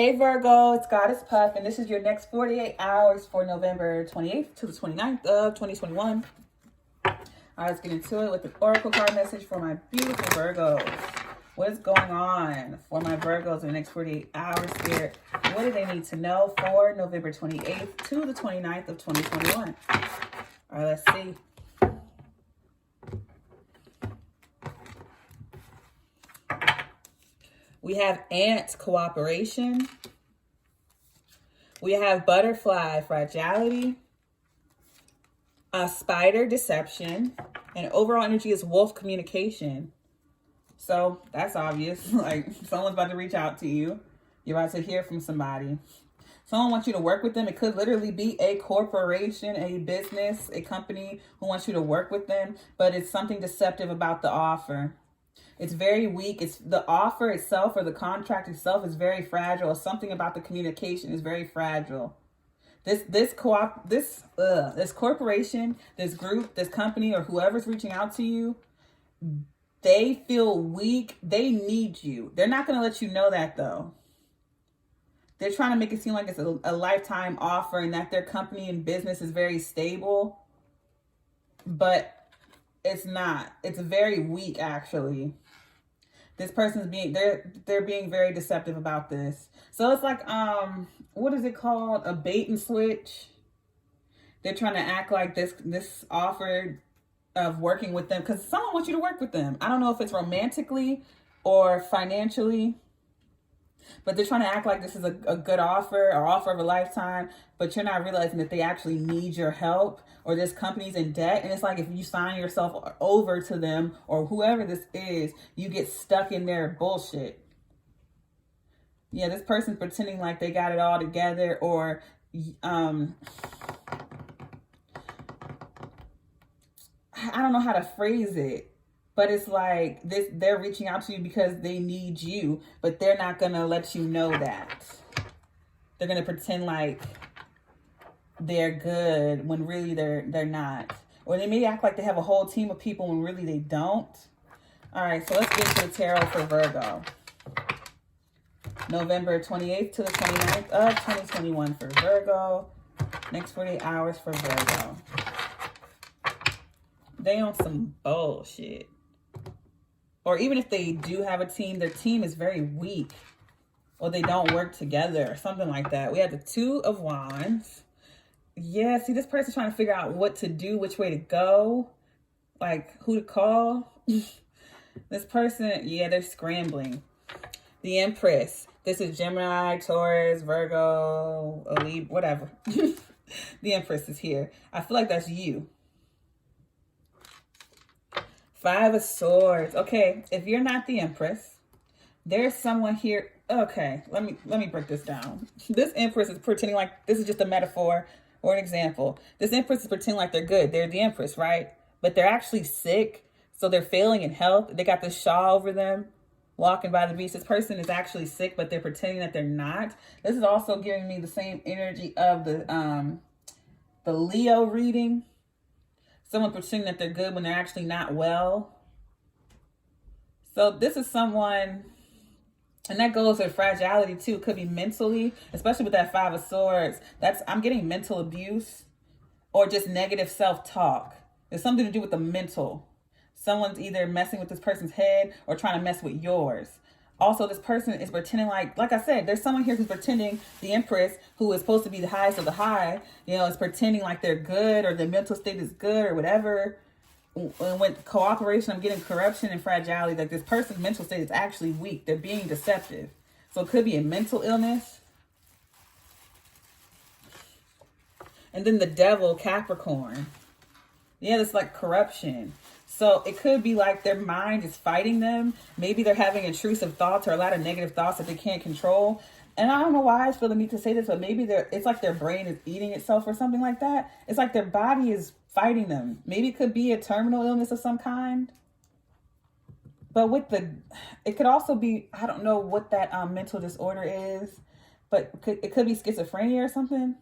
Hey Virgo, it's Goddess Puff, and this is your next 48 hours for November 28th to the 29th of 2021. All right, let's get into it with the Oracle card message for my beautiful Virgos. What is going on for my Virgos in the next 48 hours here? What do they need to know for November 28th to the 29th of 2021? All right, let's see. We have ant cooperation. We have butterfly fragility. A spider deception. And overall energy is wolf communication. So that's obvious. Like someone's about to reach out to you. You're about to hear from somebody. Someone wants you to work with them. It could literally be a corporation, a business, a company who wants you to work with them. But it's something deceptive about the offer. It's very weak. It's the offer itself or the contract itself is very fragile. Something about the communication is very fragile. This corporation, this group, this company, or whoever's reaching out to you, they feel weak. They need you. They're not going to let you know that though. They're trying to make it seem like it's a lifetime offer and that their company and business is very stable, but it's not. It's very weak actually. This person's being, they're being very deceptive about this. So it's like, what is it called? A bait and switch. They're trying to act like this offer of working with them because someone wants you to work with them. I don't know if it's romantically or financially, but they're trying to act like this is a good offer or offer of a lifetime, but you're not realizing that they actually need your help or this company's in debt. And it's like if you sign yourself over to them or whoever this is, you get stuck in their bullshit. Yeah, this person's pretending like they got it all together or I don't know how to phrase it. But it's like they're reaching out to you because they need you, but they're not going to let you know that. They're going to pretend like they're good when really they're not. Or they may act like they have a whole team of people when really they don't. All right, so let's get to the tarot for Virgo. November 28th to the 29th of 2021 for Virgo. Next 48 hours for Virgo. They on some bullshit. Or even if they do have a team, their team is very weak. Or they don't work together or something like that. We have the Two of Wands. Yeah, see, this person's trying to figure out what to do, which way to go. Like, who to call. This person, yeah, they're scrambling. The Empress. This is Gemini, Taurus, Virgo, Libra, whatever. The Empress is here. I feel like that's you. Five of Swords. Okay, if you're not the Empress, there's someone here. Okay, let me break this down. This Empress is pretending like this is just a metaphor or an example. This Empress is pretending like they're good. They're the Empress, right? But they're actually sick, so they're failing in health. They got this shawl over them, walking by the beach. This person is actually sick, but they're pretending that they're not. This is also giving me the same energy of the Leo reading. Someone pretending that they're good when they're actually not well. So this is someone, and that goes with fragility too. It could be mentally, especially with that Five of Swords. I'm getting mental abuse or just negative self-talk. There's something to do with the mental. Someone's either messing with this person's head or trying to mess with yours. Also, this person is pretending like I said, there's someone here who's pretending, the Empress, who is supposed to be the highest of the high, is pretending like they're good or their mental state is good or whatever. And with cooperation, I'm getting corruption and fragility. Like this person's mental state is actually weak. They're being deceptive. So it could be a mental illness. And then the Devil, Capricorn. Yeah, it's like corruption. So it could be like their mind is fighting them. Maybe they're having intrusive thoughts or a lot of negative thoughts that they can't control. And I don't know why I feel the need to say this, but maybe it's like their brain is eating itself or something like that. It's like their body is fighting them. Maybe it could be a terminal illness of some kind. But it could also be, I don't know what that mental disorder is, but it could be schizophrenia or something.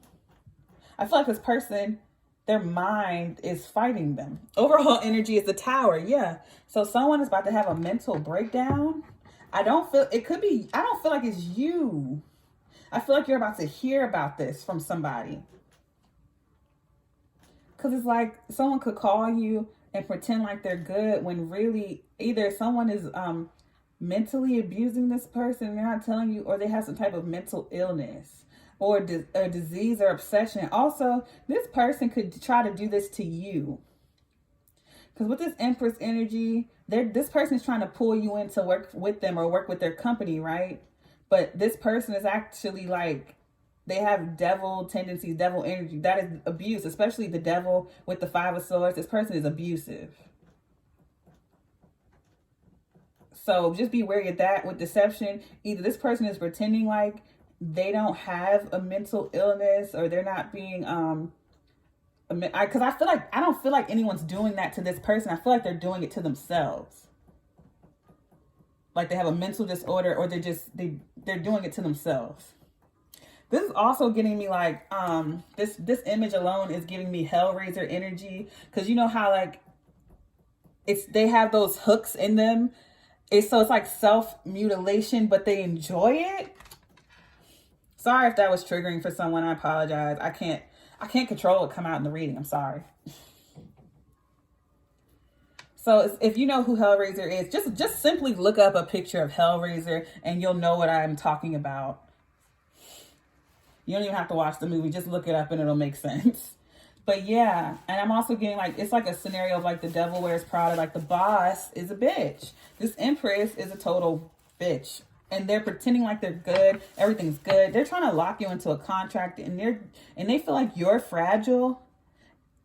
I feel like this person, their mind is fighting them. Overall energy is the Tower. Yeah. So someone is about to have a mental breakdown. I don't feel like it's you. I feel like you're about to hear about this from somebody. Because it's like someone could call you and pretend like they're good when really either someone is mentally abusing this person, they're not telling you, or they have some type of mental illness or a disease or obsession. Also, this person could try to do this to you. Because with this Empress energy, this person is trying to pull you in to work with them or work with their company, right? But this person is actually like, they have devil tendencies, devil energy. That is abuse, especially the devil with the Five of Swords. This person is abusive. So just be wary of that with deception. Either this person is pretending like they don't have a mental illness, or they're not being, because I feel like, I don't feel like anyone's doing that to this person. I feel like they're doing it to themselves. Like they have a mental disorder, or they're doing it to themselves. This is also getting me like, this image alone is giving me Hellraiser energy. Because you know how like, they have those hooks in them. So it's like self-mutilation, but they enjoy it. Sorry if that was triggering for someone. I apologize. I can't control what come out in the reading. I'm sorry. So if you know who Hellraiser is, just simply look up a picture of Hellraiser and you'll know what I'm talking about. You don't even have to watch the movie. Just look it up and it'll make sense. But yeah, and I'm also getting like, it's like a scenario of like the Devil Wears Prada. Like the boss is a bitch. This Empress is a total bitch. And they're pretending like they're good. Everything's good. They're trying to lock you into a contract, and they feel like you're fragile.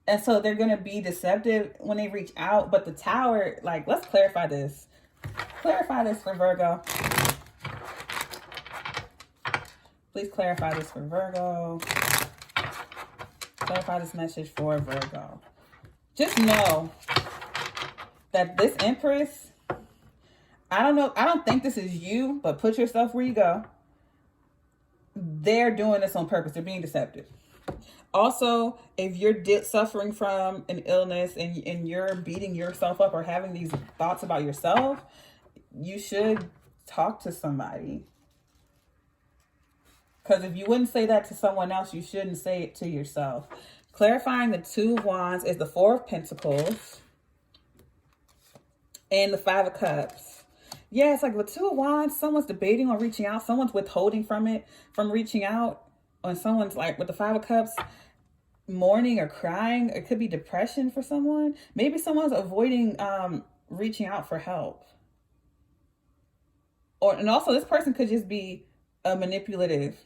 And so they're going to be deceptive when they reach out. But the Tower, like, let's clarify this. Clarify this for Virgo. Please clarify this for Virgo. Clarify this message for Virgo. Just know that this Empress, I don't think this is you, but put yourself where you go. They're doing this on purpose. They're being deceptive. Also, if you're suffering from an illness and you're beating yourself up or having these thoughts about yourself, you should talk to somebody. Because if you wouldn't say that to someone else, you shouldn't say it to yourself. Clarifying the Two of Wands is the Four of Pentacles and the Five of Cups. Yeah, it's like with Two of Wands, someone's debating on reaching out. Someone's withholding from reaching out. And someone's like with the Five of Cups, mourning or crying. It could be depression for someone. Maybe someone's avoiding reaching out for help. And also this person could just be a manipulative.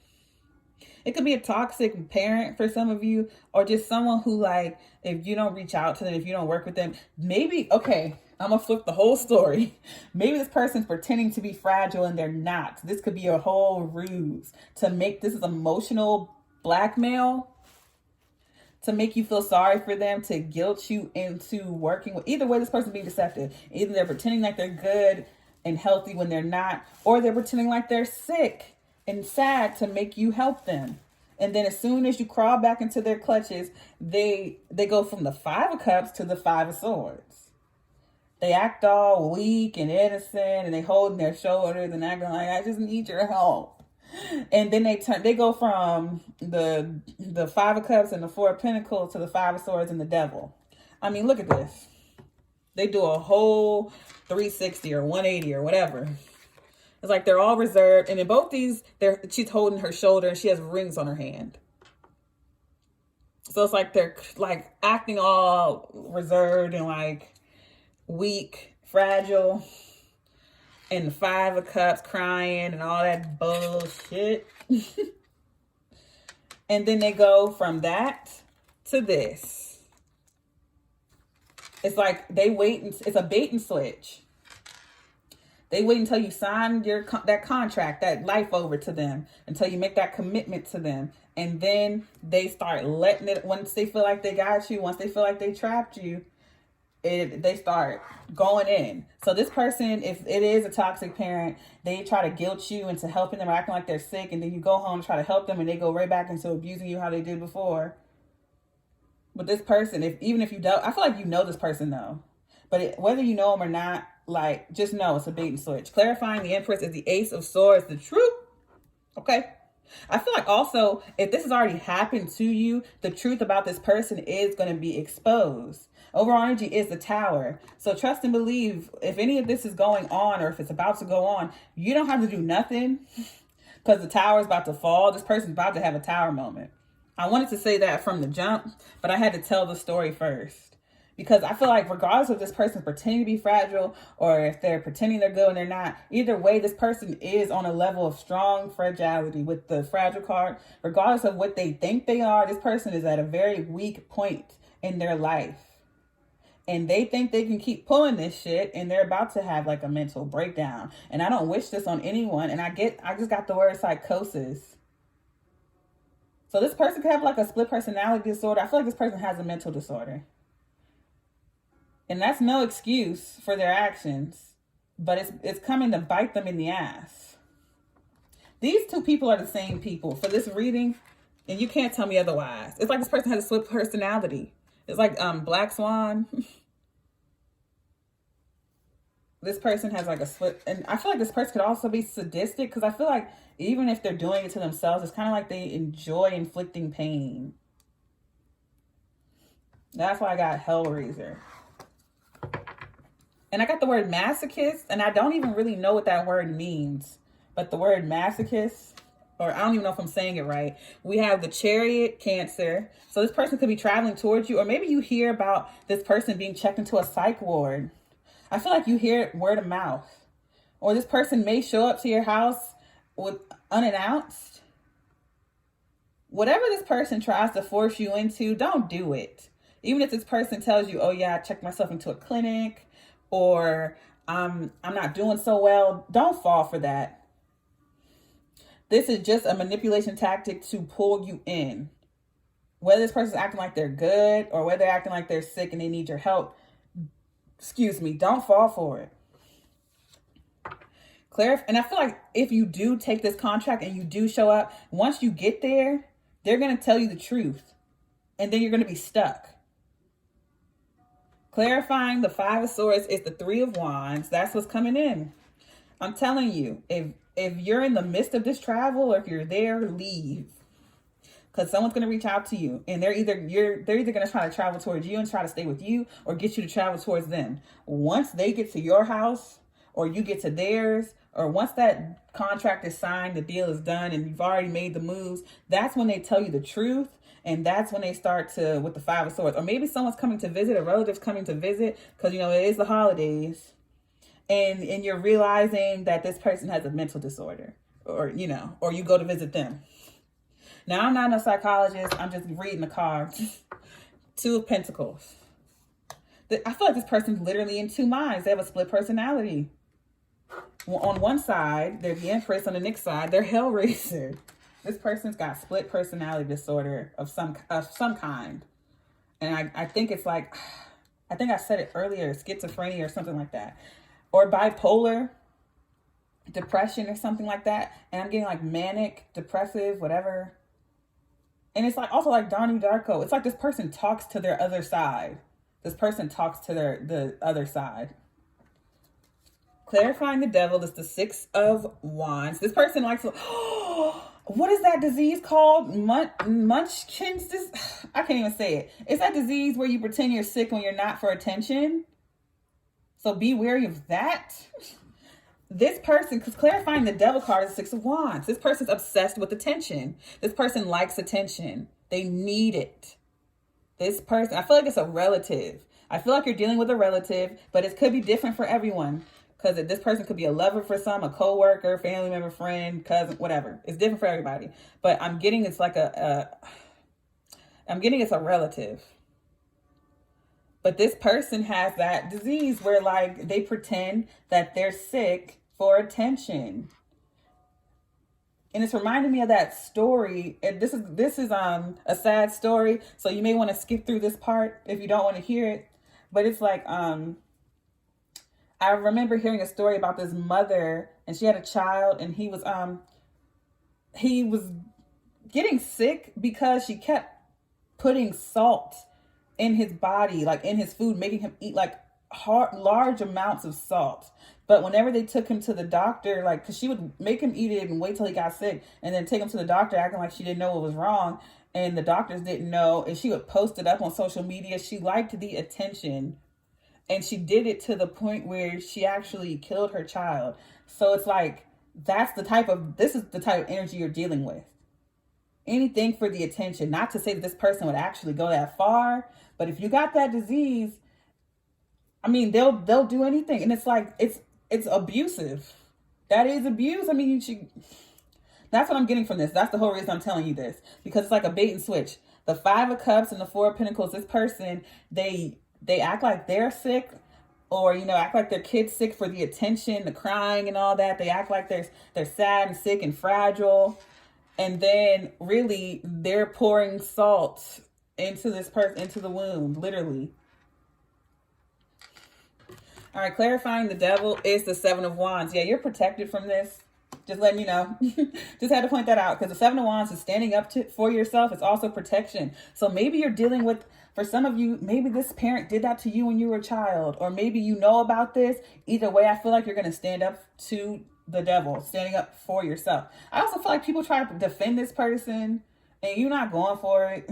It could be a toxic parent for some of you, or just someone who, like, if you don't reach out to them, if you don't work with them, maybe, okay, I'm gonna flip the whole story. Maybe this person's pretending to be fragile and they're not. This could be a whole ruse to make this is emotional blackmail, to make you feel sorry for them, to guilt you into working with. Either way, this person's being deceptive. Either they're pretending like they're good and healthy when they're not, or they're pretending like they're sick and sad to make you help them. And then as soon as you crawl back into their clutches, they go from the Five of Cups to the Five of Swords. They act all weak and innocent, and they holding their shoulders and acting like, I just need your help. And then they go from the Five of Cups and the Four of Pentacles to the Five of Swords and the Devil. I mean, look at this. They do a whole 360 or 180 or whatever. It's like they're all reserved. And in both these, she's holding her shoulder and she has rings on her hand. So it's like they're like acting all reserved and like weak, fragile. And the Five of Cups crying and all that bullshit. And then they go from that to this. It's like they wait, it's a bait and switch. They wait until you sign that contract, that life over to them, until you make that commitment to them. And then they start letting it, once they feel like they got you, once they feel like they trapped you, they start going in. So this person, if it is a toxic parent, they try to guilt you into helping them, acting like they're sick. And then you go home and try to help them and they go right back into abusing you how they did before. But this person, even if you don't, I feel like you know this person though. But whether you know them or not, just know it's a bait and switch. Clarifying the Empress is the Ace of Swords, the truth. Okay. I feel like also, if this has already happened to you, the truth about this person is going to be exposed. Overall energy is the Tower. So trust and believe, if any of this is going on or if it's about to go on, you don't have to do nothing because the Tower is about to fall. This person's about to have a Tower moment. I wanted to say that from the jump, but I had to tell the story first. Because I feel like regardless of this person pretending to be fragile or if they're pretending they're good and they're not, either way, this person is on a level of strong fragility with the fragile card. Regardless of what they think they are, this person is at a very weak point in their life. And they think they can keep pulling this shit and they're about to have like a mental breakdown. And I don't wish this on anyone. And I just got the word psychosis. So this person could have like a split personality disorder. I feel like this person has a mental disorder. And that's no excuse for their actions, but it's coming to bite them in the ass. These two people are the same people for this reading, and you can't tell me otherwise. It's like this person has a split personality. It's like Black Swan. This person has like a split, and I feel like this person could also be sadistic because I feel like even if they're doing it to themselves, it's kind of like they enjoy inflicting pain. That's why I got Hellraiser. And I got the word masochist, and I don't even really know what that word means. But the word masochist, or I don't even know if I'm saying it right. We have the Chariot, Cancer. So this person could be traveling towards you, or maybe you hear about this person being checked into a psych ward. I feel like you hear it word of mouth. Or this person may show up to your house with unannounced. Whatever this person tries to force you into, don't do it. Even if this person tells you, oh yeah, I checked myself into a clinic, or I'm not doing so well, don't fall for that. This is just a manipulation tactic to pull you in. Whether this person's acting like they're good or whether they're acting like they're sick and they need your help, don't fall for it. And I feel like if you do take this contract and you do show up, once you get there, they're going to tell you the truth. And then you're going to be stuck. Clarifying the Five of Swords is the Three of Wands. That's what's coming in. I'm telling you, if you're in the midst of this travel or if you're there, leave. Because someone's going to reach out to you. And they're either going to try to travel towards you and try to stay with you or get you to travel towards them. Once they get to your house or you get to theirs, or once that contract is signed, the deal is done, and you've already made the moves, that's when they tell you the truth. And that's when they start with the Five of Swords. Or maybe someone's coming to visit, a relative's coming to visit, because, it is the holidays. And you're realizing that this person has a mental disorder. Or, or you go to visit them. Now, I'm not a psychologist. I'm just reading the cards. Two of Pentacles. I feel like this person's literally in two minds. They have a split personality. On one side, they're the Empress. On the next side, they're Hellraiser. This person's got split personality disorder of some kind. And I think it's like, I think I said it earlier, schizophrenia or something like that. Or bipolar depression or something like that. And I'm getting like manic, depressive, whatever. And it's like also like Donnie Darko. It's like this person talks to their other side. This person talks to the other side. Clarifying the Devil is the Six of Wands. This person likes to... What is that disease called? Munchausen? I can't even say it. It's that disease where you pretend you're sick when you're not for attention. So be wary of that. This person, because clarifying the Devil card is the Six of Wands. This person's obsessed with attention. This person likes attention. They need it. This person, I feel like it's a relative. I feel like you're dealing with a relative, but it could be different for everyone. Because this person could be a lover for some, a co-worker, family member, friend, cousin, whatever. It's different for everybody. But I'm getting it's like I'm getting it's a relative. But this person has that disease where like they pretend that they're sick for attention. And it's reminding me of that story. And this is a sad story. So you may want to skip through this part if you don't want to hear it. But it's like I remember hearing a story about this mother, and she had a child, and he was getting sick because she kept putting salt in his body, like in his food, making him eat like large amounts of salt. But whenever they took him to the doctor, like, because she would make him eat it and wait till he got sick and then take him to the doctor acting like she didn't know what was wrong. And the doctors didn't know. And she would post it up on social media. She liked the attention. And she did it to the point where she actually killed her child. So it's like, this is the type of energy you're dealing with. Anything for the attention. Not to say that this person would actually go that far. But if you got that disease, I mean, they'll do anything. And it's like, it's abusive. That is abuse. I mean, that's what I'm getting from this. That's the whole reason I'm telling you this. Because it's like a bait and switch. The 5 of Cups and the 4 of Pentacles, this person, they act like they're sick, or, you know, act like their kid's sick for the attention, the crying and all that. They act like they're sad and sick and fragile. And then really they're pouring salt into this person, into the wound, literally. All right, clarifying the devil is the 7 of Wands. Yeah, you're protected from this. Just letting you know. Just had to point that out, because the 7 of Wands is standing up for yourself. It's also protection. So maybe you're dealing with, for some of you, maybe this parent did that to you when you were a child, or maybe you know about this. Either way, I feel like you're going to stand up to the devil, standing up for yourself. I also feel like people try to defend this person and you're not going for it.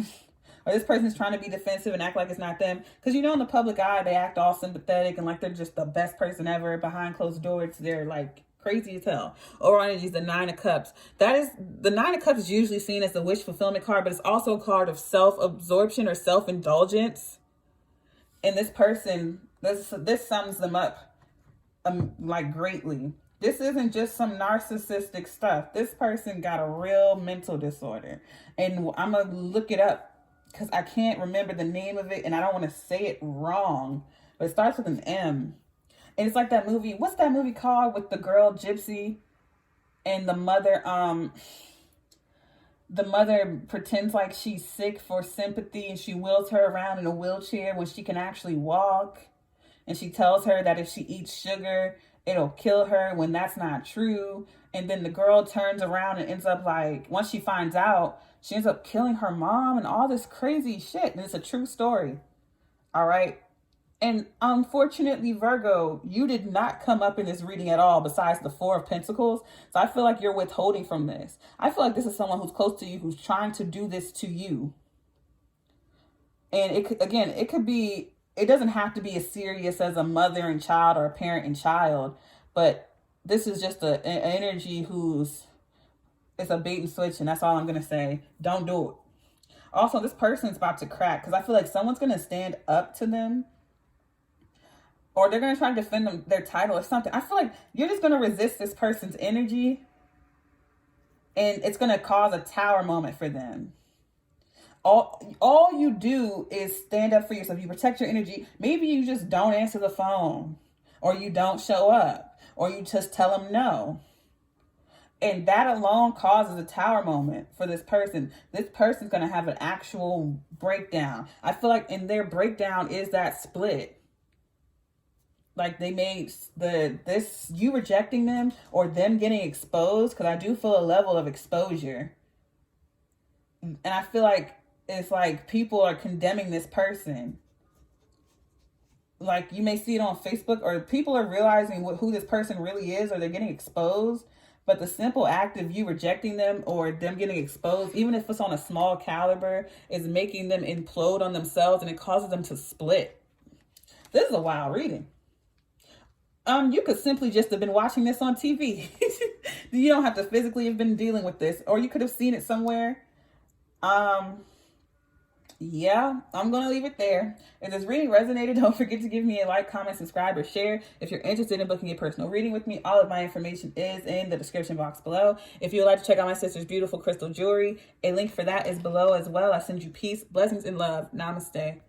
Or this person's trying to be defensive and act like it's not them. Because, you know, in the public eye, they act all sympathetic and like they're just the best person ever. Behind closed doors, they're like crazy as hell. Overall energy is the 9 of Cups. The 9 of Cups is usually seen as the wish fulfillment card, but it's also a card of self-absorption or self-indulgence. And this person, this sums them up like greatly. This isn't just some narcissistic stuff. This person got a real mental disorder. And I'm going to look it up, because I can't remember the name of it and I don't want to say it wrong, but it starts with an M. And it's like that movie. What's that movie called with the girl Gypsy and the mother pretends like she's sick for sympathy and she wheels her around in a wheelchair when she can actually walk. And she tells her that if she eats sugar, it'll kill her, when that's not true. And then the girl turns around and ends up like, once she finds out, she ends up killing her mom and all this crazy shit. And it's a true story. All right. And unfortunately, Virgo, you did not come up in this reading at all besides the 4 of Pentacles. So I feel like you're withholding from this. I feel like this is someone who's close to you, who's trying to do this to you. And it could be, it doesn't have to be as serious as a mother and child or a parent and child. But this is just an energy it's a bait and switch, and that's all I'm going to say. Don't do it. Also, this person's about to crack, because I feel like someone's going to stand up to them, or they're going to try to defend their title or something. I feel like you're just going to resist this person's energy, and it's going to cause a tower moment for them. All you do is stand up for yourself. You protect your energy. Maybe you just don't answer the phone, or you don't show up, or you just tell them no. And that alone causes a tower moment for this person. This person's going to have an actual breakdown. I feel like in their breakdown is that split. Like they made you rejecting them or them getting exposed, because I do feel a level of exposure. And I feel like it's like people are condemning this person. Like you may see it on Facebook, or people are realizing who this person really is, or they're getting exposed. But the simple act of you rejecting them or them getting exposed, even if it's on a small caliber, is making them implode on themselves, and it causes them to split. This is a wild reading. You could simply just have been watching this on TV. You don't have to physically have been dealing with this, or you could have seen it somewhere. Yeah, I'm going to leave it there. If this reading resonated, don't forget to give me a like, comment, subscribe, or share. If you're interested in booking a personal reading with me, all of my information is in the description box below. If you would like to check out my sister's beautiful crystal jewelry, a link for that is below as well. I send you peace, blessings, and love. Namaste.